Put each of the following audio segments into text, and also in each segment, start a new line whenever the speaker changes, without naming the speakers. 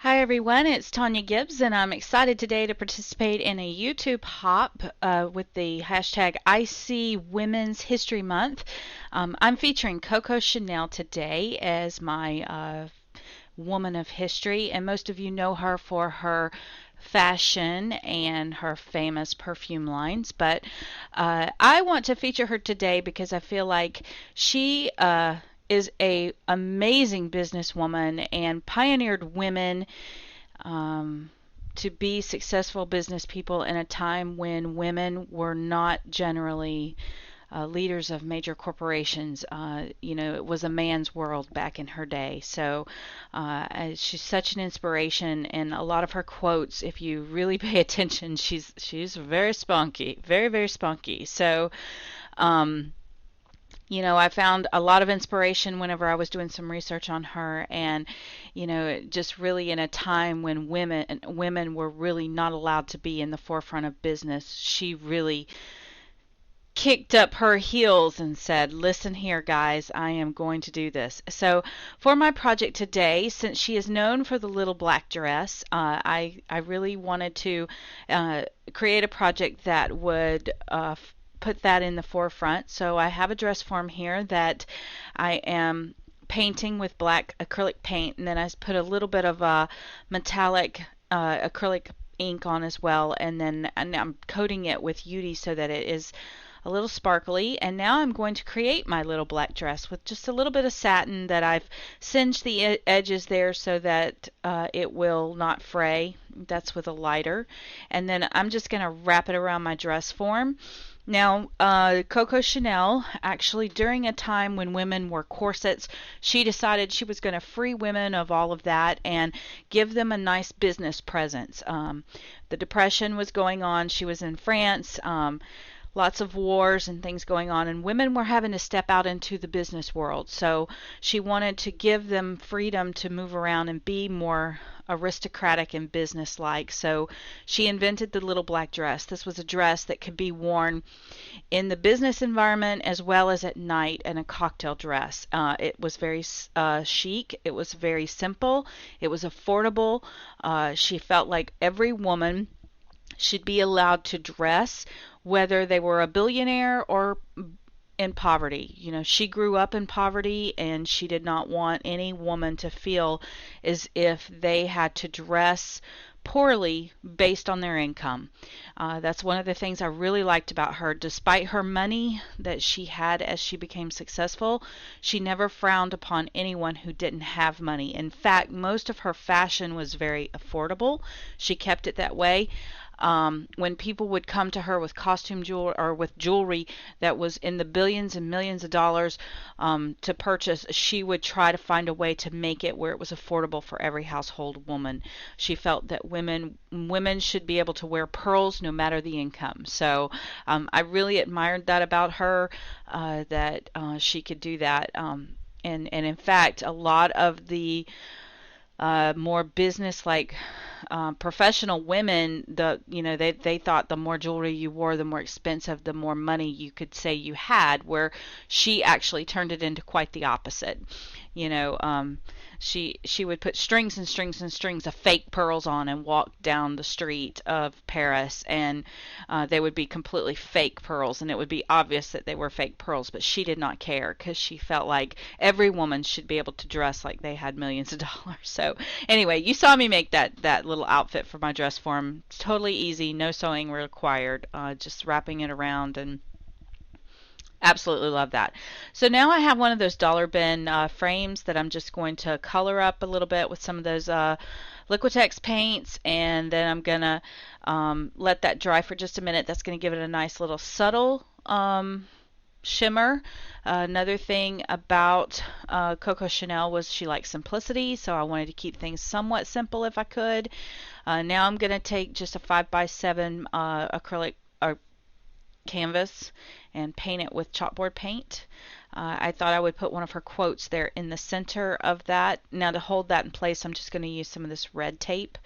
Hi everyone, it's Tonya Gibbs, and I'm excited today to participate in a YouTube hop with the hashtag I See Women's History Month. I'm featuring Coco Chanel today as my woman of history, and most of you know her for her fashion and her famous perfume lines. But I want to feature her today because I feel like she is a amazing businesswoman and pioneered women um, to be successful business people in a time when women were not generally leaders of major corporations. It was a man's world back in her day. So she's such an inspiration, and a lot of her quotes, if you really pay attention, she's very spunky, very very spunky. So. Um, I found a lot of inspiration whenever I was doing some research on her, and just really in a time when women were really not allowed to be in the forefront of business. She really kicked up her heels and said, "Listen here, guys, I am going to do this." So, for my project today, since she is known for the little black dress, I really wanted to create a project that would put that in the forefront. So, I have a dress form here that I am painting with black acrylic paint, and then I put a little bit of metallic acrylic ink on as well, and I'm coating it with UD so that it is a little sparkly. And now I'm going to create my little black dress with just a little bit of satin that I've singed the edges there so that it will not fray. That's with a lighter. And then I'm just going to wrap it around my dress form. Now, Coco Chanel, actually, during a time when women wore corsets, she decided she was going to free women of all of that and give them a nice business presence. The Depression was going on. She was in France. Lots of wars and things going on, and women were having to step out into the business world. So she wanted to give them freedom to move around and be more aristocratic and businesslike. So she invented the little black dress. This was a dress that could be worn in the business environment as well as at night, in a cocktail dress. It was very chic. It was very simple. It was affordable. She felt like every woman should be allowed to dress, whether they were a billionaire or in poverty. She grew up in poverty, and she did not want any woman to feel as if they had to dress poorly based on their income. That's one of the things I really liked about her. Despite her money that she had as she became successful, she never frowned upon anyone who didn't have money. In fact, most of her fashion was very affordable. She kept it that way. When people would come to her with costume jewelry or with jewelry that was in the billions and millions of dollars to purchase, she would try to find a way to make it where it was affordable for every household woman. She felt that women should be able to wear pearls no matter the income. So I really admired that about her, that she could do that. And in fact, a lot of the more business like professional women, they thought the more jewelry you wore, the more expensive, the more money you could say you had, where she actually turned it into quite the opposite. you know um she would put strings and strings and strings of fake pearls on and walk down the street of Paris, and they would be completely fake pearls, and it would be obvious that they were fake pearls, but she did not care because she felt like every woman should be able to dress like they had millions of dollars. So anyway, you saw me make that little outfit for my dress form. It's totally easy, no sewing required, just wrapping it around, and absolutely love that. So now I have one of those dollar bin frames that I'm just going to color up a little bit with some of those Liquitex paints, and then I'm going to let that dry for just a minute. That's going to give it a nice little subtle shimmer. Another thing about Coco Chanel was she liked simplicity, so I wanted to keep things somewhat simple if I could. Now I'm going to take just a 5x7 acrylic or canvas and paint it with chalkboard paint. I thought I would put one of her quotes there in the center of that. Now to hold that in place, I'm just going to use some of this red tape.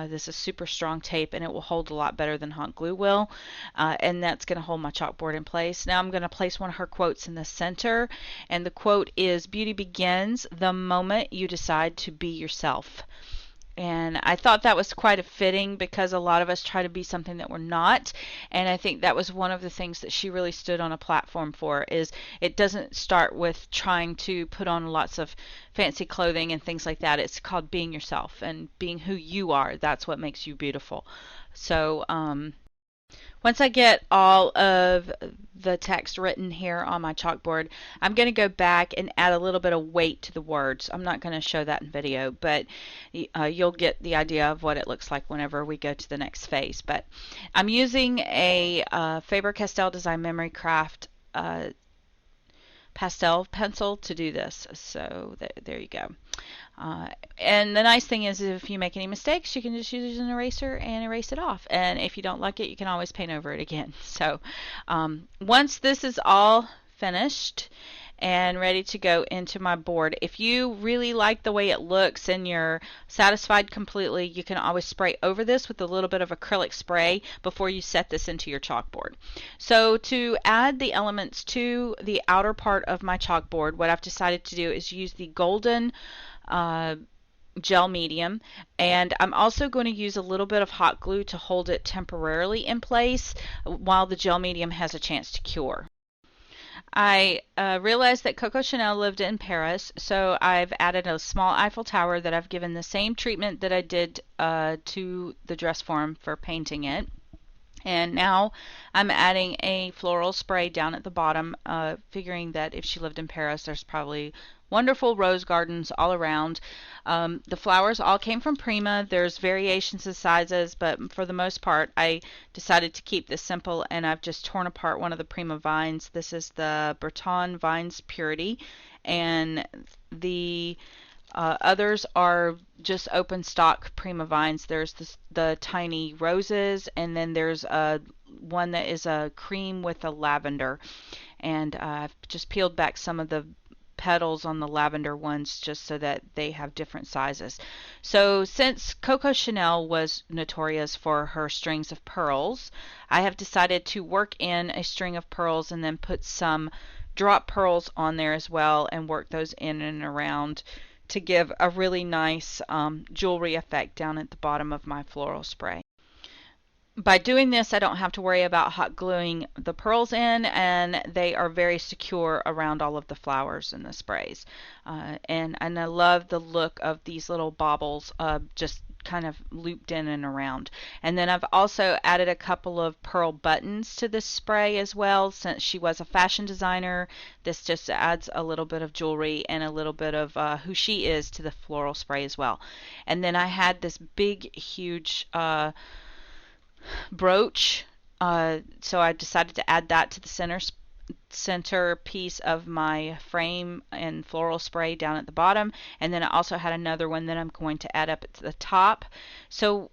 This is super strong tape, and it will hold a lot better than hot glue will, and that's going to hold my chalkboard in place. Now I'm going to place one of her quotes in the center, and the quote is, "Beauty begins the moment you decide to be yourself." And I thought that was quite a fitting because a lot of us try to be something that we're not. And I think that was one of the things that she really stood on a platform for, is it doesn't start with trying to put on lots of fancy clothing and things like that. It's called being yourself and being who you are. That's what makes you beautiful. So, once I get all of the text written here on my chalkboard, I'm going to go back and add a little bit of weight to the words. I'm not going to show that in video, but you'll get the idea of what it looks like whenever we go to the next phase. But I'm using a Faber-Castell Design Memory Craft pastel pencil to do this. So there you go. And the nice thing is, if you make any mistakes, you can just use an eraser and erase it off. And if you don't like it, you can always paint over it again. So once this is all finished and ready to go into my board, if you really like the way it looks and you're satisfied completely, you can always spray over this with a little bit of acrylic spray before you set this into your chalkboard. So to add the elements to the outer part of my chalkboard, what I've decided to do is use the golden gel medium, and I'm also going to use a little bit of hot glue to hold it temporarily in place while the gel medium has a chance to cure. I realized that Coco Chanel lived in Paris, so I've added a small Eiffel Tower that I've given the same treatment that I did to the dress form for painting it. And now I'm adding a floral spray down at the bottom, figuring that if she lived in Paris, there's probably wonderful rose gardens all around. The flowers all came from Prima. There's variations of sizes, but for the most part, I decided to keep this simple, and I've just torn apart one of the Prima vines. This is the Breton Vines Purity, and the others are just open stock Prima vines. There's the tiny roses, and then there's one that is a cream with a lavender. And I've just peeled back some of the petals on the lavender ones just so that they have different sizes. So since Coco Chanel was notorious for her strings of pearls, I have decided to work in a string of pearls and then put some drop pearls on there as well and work those in and around to give a really nice jewelry effect down at the bottom of my floral spray. By doing this, I don't have to worry about hot gluing the pearls in, and they are very secure around all of the flowers in the sprays. And I love the look of these little baubles just kind of looped in and around. And then I've also added a couple of pearl buttons to this spray as well. Since she was a fashion designer, this just adds a little bit of jewelry and a little bit of who she is to the floral spray as well. And then I had this big, huge brooch, so I decided to add that to the center piece of my frame and floral spray down at the bottom. And then I also had another one that I'm going to add up at the top. So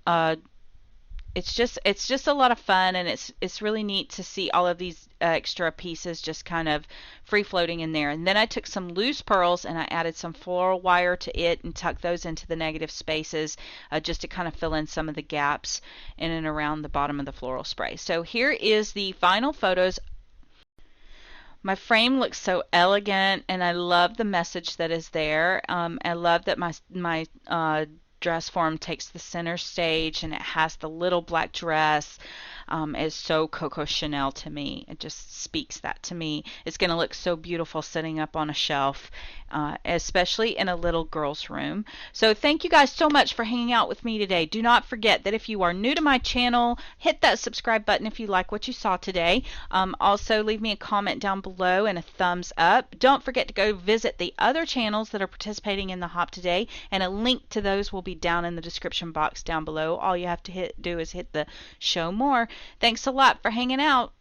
it's just a lot of fun, and it's really neat to see all of these extra pieces just kind of free floating in there. And then I took some loose pearls and I added some floral wire to it and tucked those into the negative spaces just to kind of fill in some of the gaps in and around the bottom of the floral spray. So here is the final photos. My frame looks so elegant, and I love the message that is there. I love that my dress form takes the center stage, and it has the little black dress. Is so Coco Chanel to me. It just speaks that to me. It's going to look so beautiful sitting up on a shelf, especially in a little girl's room. So thank you guys so much for hanging out with me today. Do not forget that if you are new to my channel, hit that subscribe button if you like what you saw today. Also, leave me a comment down below and a thumbs up. Don't forget to go visit the other channels that are participating in the hop today, and a link to those will be down in the description box down below. All you have to do is hit the show more. Thanks a lot for hanging out.